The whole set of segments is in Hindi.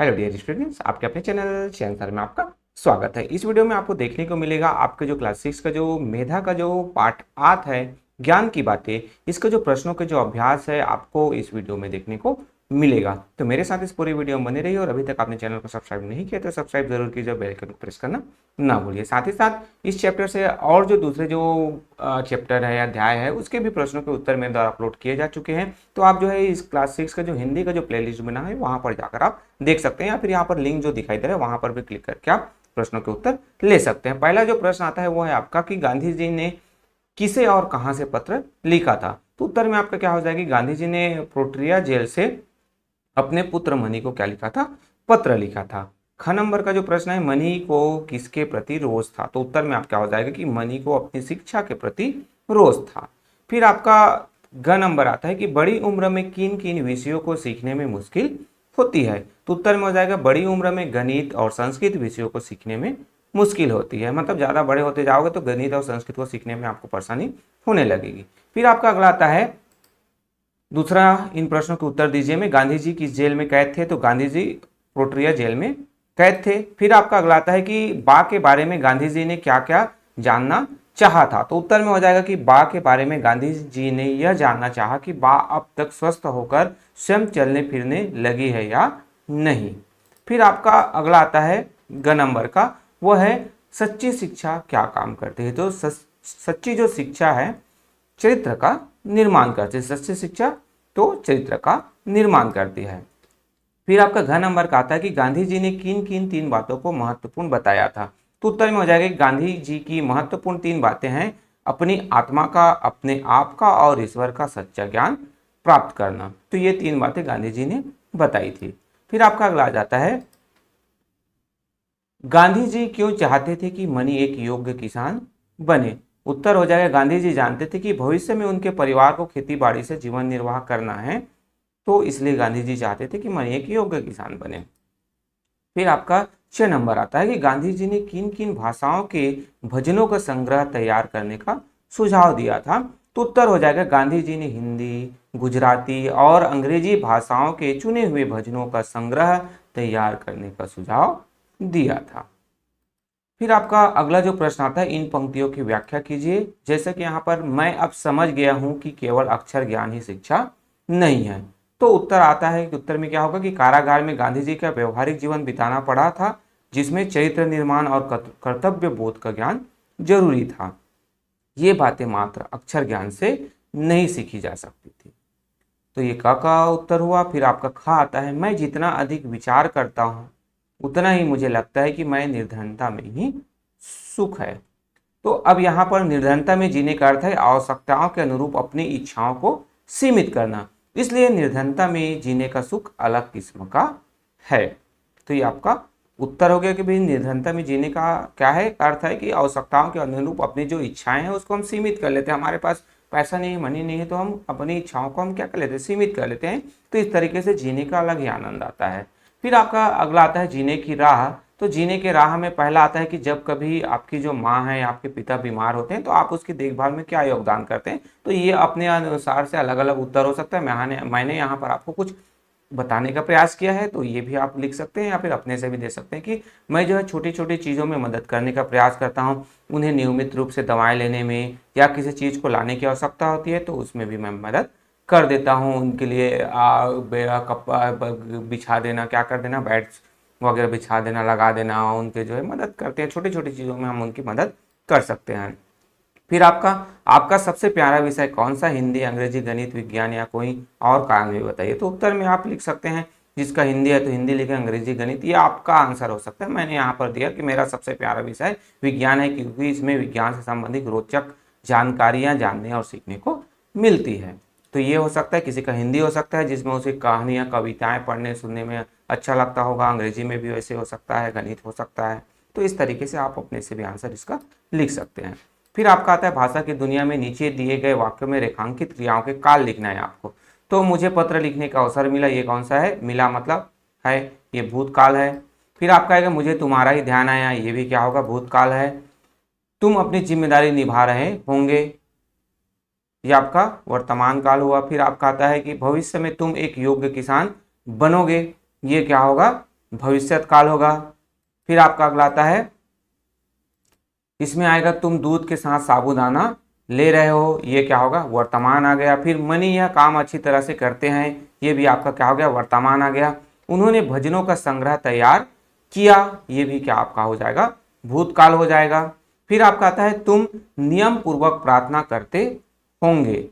हेलो डियर स्टूडेंट्स, आपके अपने चैनल चयन सर में आपका स्वागत है। इस वीडियो में आपको देखने को मिलेगा आपके जो क्लास 6 का जो मेधा का जो पार्ट 8 है ज्ञान की बातें, इसका जो प्रश्नों के जो अभ्यास है आपको इस वीडियो में देखने को मिलेगा। तो मेरे साथ इस पूरी वीडियो में बने रहिए और अभी तक आपने चैनल को सब्सक्राइब नहीं किया तो सब्सक्राइब जरूर कीजिए, बेल आइकन को प्रेस करना ना भूलिए। साथ ही साथ इस चैप्टर से और जो दूसरे जो चैप्टर है या अध्याय है उसके भी प्रश्नों के उत्तर मेरे द्वारा अपलोड किए जा चुके हैं। तो आप जो है इस क्लास 6 का जो हिंदी का जो प्लेलिस्ट बना है वहां पर जाकर आप देख सकते हैं, या फिर यहाँ पर लिंक जो दिखाई दे रहा है वहां पर भी क्लिक करके आप प्रश्नों के उत्तर ले सकते हैं। पहला जो प्रश्न आता है वो है आपका कि गांधी जी ने किसे और कहां से पत्र लिखा था। तो उत्तर में आपका क्या हो जाएगी, गांधी जी ने प्रोट्रिया जेल से अपने पुत्र मनी को क्या लिखा था, पत्र लिखा था। ख नंबर का जो प्रश्न है, मनी को किसके प्रति रोष था। तो उत्तर में आप क्या हो जाएगा कि मनी को अपनी शिक्षा के प्रति रोष था। फिर आपका ग नंबर आता है कि बड़ी उम्र में किन किन विषयों को सीखने में मुश्किल होती है। तो उत्तर में हो जाएगा बड़ी उम्र में गणित और संस्कृत विषयों को सीखने में मुश्किल होती है। मतलब ज़्यादा बड़े होते जाओगे तो गणित और संस्कृत को सीखने में आपको परेशानी होने लगेगी। फिर आपका अगला आता है दूसरा, इन प्रश्नों के उत्तर दीजिए में गांधी जी किस जेल में कैद थे। तो गांधी जी प्रोट्रिया जेल में कैद थे। फिर आपका अगला आता है कि बा के बारे में गांधी जी ने क्या क्या जानना चाहा था। तो उत्तर में हो जाएगा कि बा के बारे में गांधी जी ने यह जानना चाहा कि बा अब तक स्वस्थ होकर स्वयं चलने फिरने लगी है या नहीं। फिर आपका अगला आता है ग नंबर का, वह है सच्ची शिक्षा क्या काम करती है। तो सच्ची जो शिक्षा है चरित्र का निर्माण करती है। सच्ची शिक्षा तो चरित्र का निर्माण करती है। फिर आपका घ नंबर का आता है कि गांधी जी ने किन किन 3 बातों को महत्वपूर्ण बताया था। तो उत्तर में हो जाएगा कि गांधी जी की महत्वपूर्ण 3 बातें हैं, अपनी आत्मा का, अपने आप का और ईश्वर का सच्चा ज्ञान प्राप्त करना। तो ये 3 बातें गांधी जी ने बताई थी। फिर आपका अगला आ जाता है, गांधी जी क्यों चाहते थे कि मनी एक योग्य किसान बने। उत्तर हो जाएगा गांधी जी जानते थे कि भविष्य में उनके परिवार को खेती बाड़ी से जीवन निर्वाह करना है, तो इसलिए गांधी जी चाहते थे कि मनी एक योग्य किसान बने। फिर आपका 6 नंबर आता है कि गांधी जी ने किन किन भाषाओं के भजनों का संग्रह तैयार करने का सुझाव दिया था। तो उत्तर हो जाएगा गांधी जी ने हिंदी, गुजराती और अंग्रेजी भाषाओं के चुने हुए भजनों का संग्रह तैयार करने का सुझाव दिया था। फिर आपका अगला जो प्रश्न आता है, इन पंक्तियों की व्याख्या कीजिए। जैसे कि यहाँ पर मैं अब समझ गया हूं कि केवल अक्षर ज्ञान ही शिक्षा नहीं है। तो उत्तर आता है कि उत्तर में क्या होगा कि कारागार में गांधी जी का व्यवहारिक जीवन बिताना पड़ा था, जिसमें चरित्र निर्माण और कर्तव्य बोध का ज्ञान जरूरी था। ये बातें मात्र अक्षर ज्ञान से नहीं सीखी जा सकती थी। तो ये का उत्तर हुआ। फिर आपका खा आता है, मैं जितना अधिक विचार करता हूँ उतना ही मुझे लगता है कि मैं निर्धनता में ही सुख है। तो अब यहाँ पर निर्धनता में जीने का अर्थ है आवश्यकताओं के अनुरूप अपनी इच्छाओं को सीमित करना, इसलिए निर्धनता में जीने का सुख अलग किस्म का है। तो ये आपका उत्तर हो गया कि भाई निर्धनता में जीने का क्या है, अर्थ है कि आवश्यकताओं के अनुरूप अपनी जो इच्छाएं हैं उसको हम सीमित कर लेते हैं। हमारे पास पैसा नहीं है, मनी नहीं है, तो हम अपनी इच्छाओं को हम क्या कर लेते हैं, सीमित कर लेते हैं। तो इस तरीके से जीने का अलग ही आनंद आता है। फिर आपका अगला आता है जीने की राह। तो जीने के राह में पहला आता है कि जब कभी आपकी जो माँ है, आपके पिता बीमार होते हैं तो आप उसकी देखभाल में क्या योगदान करते हैं। तो ये अपने अनुसार से अलग अलग उत्तर हो सकता है। मैंने यहाँ पर आपको कुछ बताने का प्रयास किया है, तो ये भी आप लिख सकते हैं या फिर अपने से भी दे सकते हैं कि मैं जो है छोटी छोटी चीज़ों में मदद करने का प्रयास करता हूँ। उन्हें नियमित रूप से दवाएं लेने में या किसी चीज़ को लाने की आवश्यकता होती है तो उसमें भी मैं मदद कर देता हूँ। उनके लिए कपड़ा बिछा देना, क्या कर देना, बेड्स वगैरह बिछा देना, लगा देना, उनके जो है मदद करते हैं। छोटी छोटी चीज़ों में हम उनकी मदद कर सकते हैं। फिर आपका आपका सबसे प्यारा विषय कौन सा, हिंदी, अंग्रेजी, गणित, विज्ञान या कोई और कारण भी बताइए। तो उत्तर में आप लिख सकते हैं जिसका हिंदी है तो हिंदी लिखें, अंग्रेजी, गणित, ये आपका आंसर हो सकता है। मैंने यहाँ पर दिया कि मेरा सबसे प्यारा विषय विज्ञान है, क्योंकि इसमें विज्ञान से संबंधित रोचक जानकारियाँ जानने और सीखने को मिलती है। तो ये हो सकता है, किसी का हिंदी हो सकता है जिसमें उसे कहानियाँ, कविताएं पढ़ने सुनने में अच्छा लगता होगा, अंग्रेजी में भी वैसे हो सकता है, गणित हो सकता है। तो इस तरीके से आप अपने से भी आंसर इसका लिख सकते हैं। फिर आपका आता है भाषा की दुनिया में नीचे दिए गए वाक्यों में रेखांकित क्रियाओं के काल लिखना है आपको। तो मुझे पत्र लिखने का अवसर मिला, ये कौन सा है, मिला मतलब है, ये भूतकाल है। फिर आपका आएगा मुझे तुम्हारा ही ध्यान आया, ये भी क्या होगा, भूतकाल है। तुम अपनी जिम्मेदारी निभा रहे होंगे, ये आपका वर्तमान काल हुआ। फिर आपका आता है कि भविष्य में तुम एक योग्य किसान बनोगे, ये क्या होगा, भविष्यत काल होगा। फिर आपका अगला आता है, इसमें आएगा तुम दूध के साथ साबूदाना ले रहे हो, ये क्या होगा, वर्तमान आ गया। फिर मनी यह काम अच्छी तरह से करते हैं, ये भी आपका क्या हो गया, वर्तमान आ गया। उन्होंने भजनों का संग्रह तैयार किया, ये भी क्या आपका हो जाएगा, भूतकाल हो जाएगा। फिर आपका आता है तुम नियम पूर्वक प्रार्थना करते होंगे,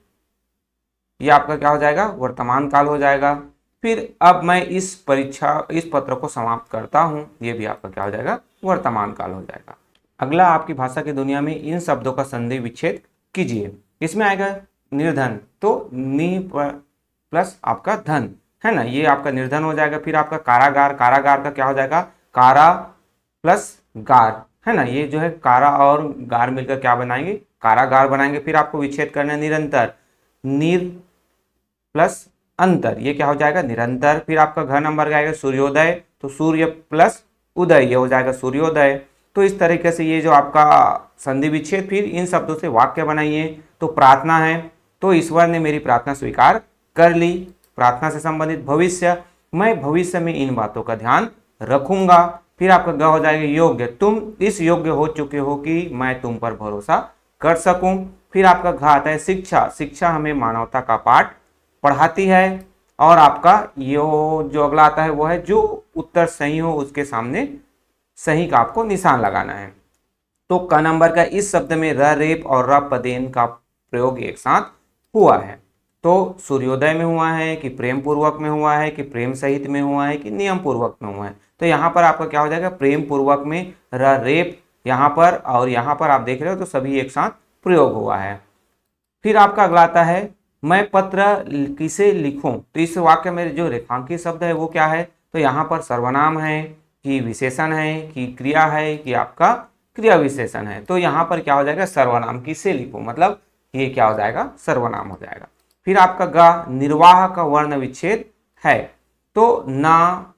ये आपका क्या हो जाएगा, वर्तमान काल हो जाएगा। फिर अब मैं इस पत्र को समाप्त करता हूं, ये भी आपका क्या हो जाएगा, वर्तमान काल हो जाएगा। अगला, आपकी भाषा की दुनिया में इन शब्दों का संधि विच्छेद कीजिए। इसमें आएगा निर्धन, तो नि प्लस आपका धन है ना, ये आपका निर्धन हो जाएगा। फिर आपका कारागार, कारागार का क्या हो जाएगा, कारा प्लस गार है ना, ये जो है कारा और गार मिलकर क्या बनाएंगे, कारागार बनाएंगे। फिर आपको विच्छेद करना है निरंतर, निर प्लस अंतर, ये क्या हो जाएगा, निरंतर। फिर आपका घ नंबर का आएगा सूर्योदय, तो सूर्य प्लस उदय, ये हो जाएगा सूर्योदय। तो इस तरीके से ये जो आपका संधि विच्छेद, फिर इन शब्दों से वाक्य बनाइए। तो प्रार्थना है, तो ईश्वर ने मेरी प्रार्थना स्वीकार कर ली, प्रार्थना से संबंधित भविष्य, मैं भविष्य में इन बातों का ध्यान रखूंगा। फिर आपका ग हो जाएगा योग्य, तुम इस योग्य हो चुके हो कि मैं तुम पर भरोसा कर सकूं। फिर आपका घ आता है शिक्षा, शिक्षा हमें मानवता का पाठ पढ़ाती है। और आपका यो जो अगला आता है वो है जो उत्तर सही हो उसके सामने सही का आपको निशान लगाना है। तो क नंबर का इस शब्द में र रेप और र पदेन का प्रयोग एक साथ हुआ है। तो सूर्योदय में हुआ है कि प्रेम पूर्वक में हुआ है कि प्रेम सहित में हुआ है कि नियम पूर्वक में हुआ है। तो यहाँ पर आपका क्या हो जाएगा, प्रेम पूर्वक में र रेप यहाँ पर, और यहाँ पर आप देख रहे हो तो सभी एक साथ प्रयोग हुआ है। फिर आपका अगला आता है मैं पत्र किसे लिखूं, तो इस वाक्य में जो रेखांकित शब्द है वो क्या है, तो यहाँ पर सर्वनाम है कि विशेषण है कि क्रिया है कि आपका क्रिया विशेषण है। तो यहाँ पर क्या हो जाएगा, सर्वनाम किसे लिखूं, मतलब ये क्या हो जाएगा, सर्वनाम हो जाएगा। फिर आपका गा निर्वाह का वर्ण विच्छेद है, तो ना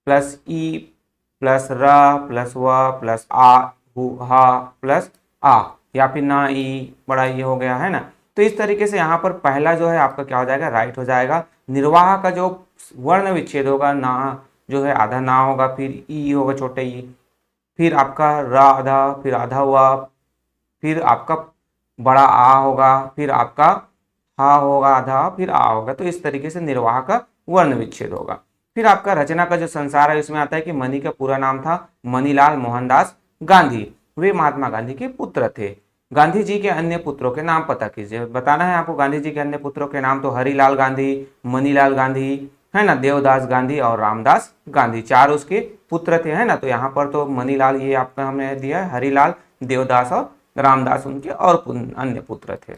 प्लस ई प्लस र प्लस व प्लस आ हु हा प्लस आ, या फिर ना ई बड़ा ये हो गया है ना। तो इस तरीके से यहाँ पर पहला जो है आपका क्या हो जाएगा, राइट हो जाएगा। निर्वाह का जो वर्ण विच्छेद होगा, ना जो है आधा ना होगा, फिर ई होगा छोटे ई, फिर आपका रा आधा, फिर आधा हुआ, फिर आपका बड़ा आ होगा, फिर आपका हा होगा आधा, फिर आ होगा। तो इस तरीके से निर्वाह का वर्ण विच्छेद होगा। फिर आपका रचना का जो संसार है इसमें आता है कि मनी का पूरा नाम था मनीलाल मोहनदास गांधी, वे महात्मा गांधी के पुत्र थे। गांधी जी के अन्य पुत्रों के नाम पता कीजिए, बताना है आपको गांधी जी के अन्य पुत्रों के नाम। तो हरिलाल गांधी, मनीलाल गांधी है ना, देवदास गांधी और रामदास गांधी, चार उसके पुत्र थे है ना। तो यहाँ पर तो मनीलाल ये आपका हमने दिया है, हरिलाल, देवदास और रामदास उनके और अन्य पुत्र थे।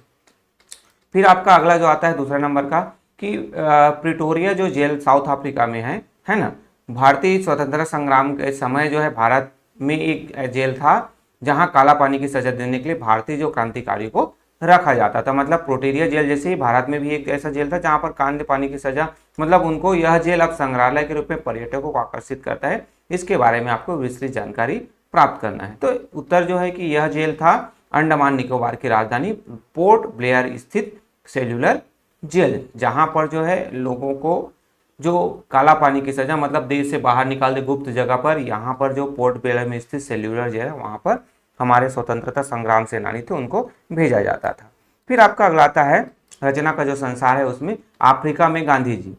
फिर आपका अगला जो आता है दूसरा नंबर का कि प्रिटोरिया जो जेल साउथ अफ्रीका में है ना, भारतीय स्वतंत्रता संग्राम के समय जो है भारत में एक जेल था जहां काला पानी की सजा देने के लिए भारतीय जो क्रांतिकारी को रखा जाता था। मतलब प्रिटोरिया जेल जैसे ही भारत में भी एक ऐसा जेल था जहां पर काले पानी की सजा, मतलब उनको यह जेल अब संग्रहालय के रूप में पर्यटकों को आकर्षित करता है। इसके बारे में आपको विस्तृत जानकारी प्राप्त करना है। तो उत्तर जो है कि यह जेल था अंडमान निकोबार की राजधानी पोर्ट ब्लेयर स्थित सेल्यूलर जेल, जहां पर जो है लोगों को जो काला पानी की सजा, मतलब देश से बाहर निकाल दे गुप्त जगह पर, यहाँ पर जो पोर्ट ब्लेयर में स्थित सेल्यूलर जेल है वहां पर हमारे स्वतंत्रता संग्राम सेनानी थे उनको भेजा जाता था। फिर आपका अगला आता है रचना का जो संसार है उसमें अफ्रीका में गांधी जी,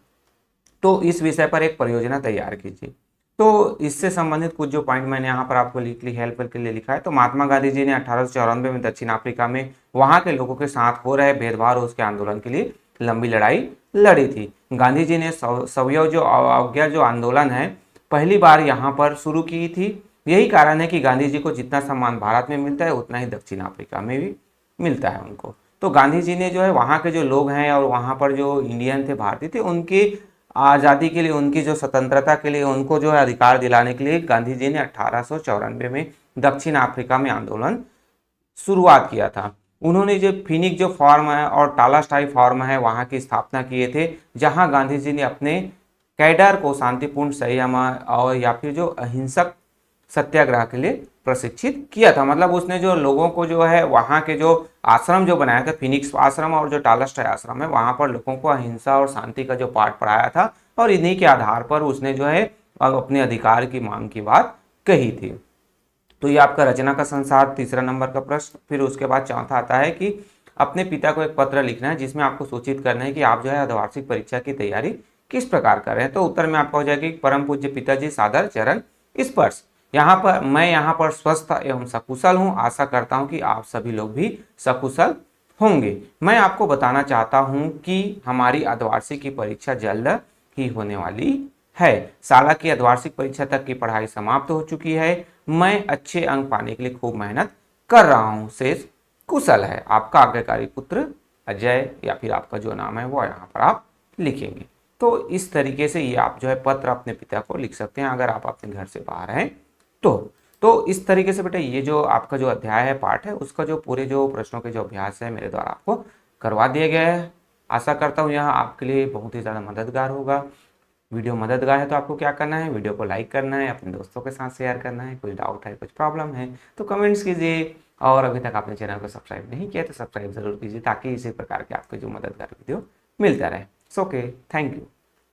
तो इस विषय पर एक परियोजना तैयार कीजिए। तो इससे संबंधित कुछ जो पॉइंट मैंने यहाँ पर आपको हेल्प के लिए लिखा है। तो महात्मा गांधी जी ने 1894 में दक्षिण अफ्रीका में वहाँ के लोगों के साथ हो रहे भेदभाव और उसके आंदोलन के लिए लंबी लड़ाई लड़ी थी। गांधी जी ने सवयव जो अवज्ञा जो आंदोलन है पहली बार यहाँ पर शुरू की थी। यही कारण है कि गांधी जी को जितना सम्मान भारत में मिलता है उतना ही दक्षिण अफ्रीका में भी मिलता है उनको। तो गांधी जी ने जो है वहाँ के जो लोग हैं और वहाँ पर जो इंडियन थे, भारतीय थे, उनकी आज़ादी के लिए, उनकी जो स्वतंत्रता के लिए, उनको जो है अधिकार दिलाने के लिए गांधी जी ने 1894 में दक्षिण अफ्रीका में आंदोलन शुरुआत किया था। उन्होंने जो फिनिक जो फॉर्म है और टालास्टाई फॉर्म है वहाँ की स्थापना किए थे, जहाँ गांधी जी ने अपने कैडर को शांतिपूर्ण संयम और या फिर जो अहिंसक सत्याग्रह के लिए प्रशिक्षित किया था। मतलब उसने जो लोगों को जो है वहाँ के जो आश्रम जो बनाया था, फिनिक्स आश्रम और जो टालास्टाई आश्रम है, वहाँ पर लोगों को अहिंसा और शांति का जो पाठ पढ़ाया था और इन्हीं के आधार पर उसने जो है और अपने अधिकार की मांग की बात कही थी। तो ये आपका रचना का संसार तीसरा नंबर का प्रश्न। फिर उसके बाद चौथा आता है कि अपने पिता को एक पत्र लिखना है जिसमें आपको सूचित करना है कि आप जो है अर्धवार्षिक परीक्षा की तैयारी किस प्रकार कर रहे हैं। तो उत्तर में आपका हो जाएगा कि परम पूज्य पिताजी सादर चरण स्पर्श। यहाँ पर स्वस्थ एवं सकुशल हूँ, आशा करता हूँ कि आप सभी लोग भी सकुशल होंगे। मैं आपको बताना चाहता हूँ कि हमारी अर्धवार्षिक की परीक्षा जल्द ही होने वाली है। शाला की अर्धवार्षिक परीक्षा तक की पढ़ाई समाप्त हो चुकी है। मैं अच्छे अंक पाने के लिए खूब मेहनत कर रहा हूँ। शेष कुशल है। आपका आज्ञाकारी पुत्र अजय, या फिर आपका जो नाम है वो यहाँ पर आप लिखेंगे। तो इस तरीके से ये आप जो है पत्र अपने पिता को लिख सकते हैं अगर आप अपने घर से बाहर हैं तो इस तरीके से बेटा ये जो आपका जो अध्याय है, पाठ है, उसका जो पूरे जो प्रश्नों के जो अभ्यास है मेरे द्वारा आपको करवा दिया गया है। आशा करता हूँ यह आपके लिए बहुत ही ज़्यादा मददगार होगा। वीडियो मददगार है तो आपको क्या करना है, वीडियो को लाइक करना है, अपने दोस्तों के साथ शेयर करना है। कुछ डाउट है, कुछ प्रॉब्लम है तो कमेंट्स कीजिए, और अभी तक आपने चैनल को सब्सक्राइब नहीं किया तो सब्सक्राइब जरूर कीजिए ताकि इसी प्रकार के आपके जो मददगार वीडियो मिलता रहे। Okay, thank you.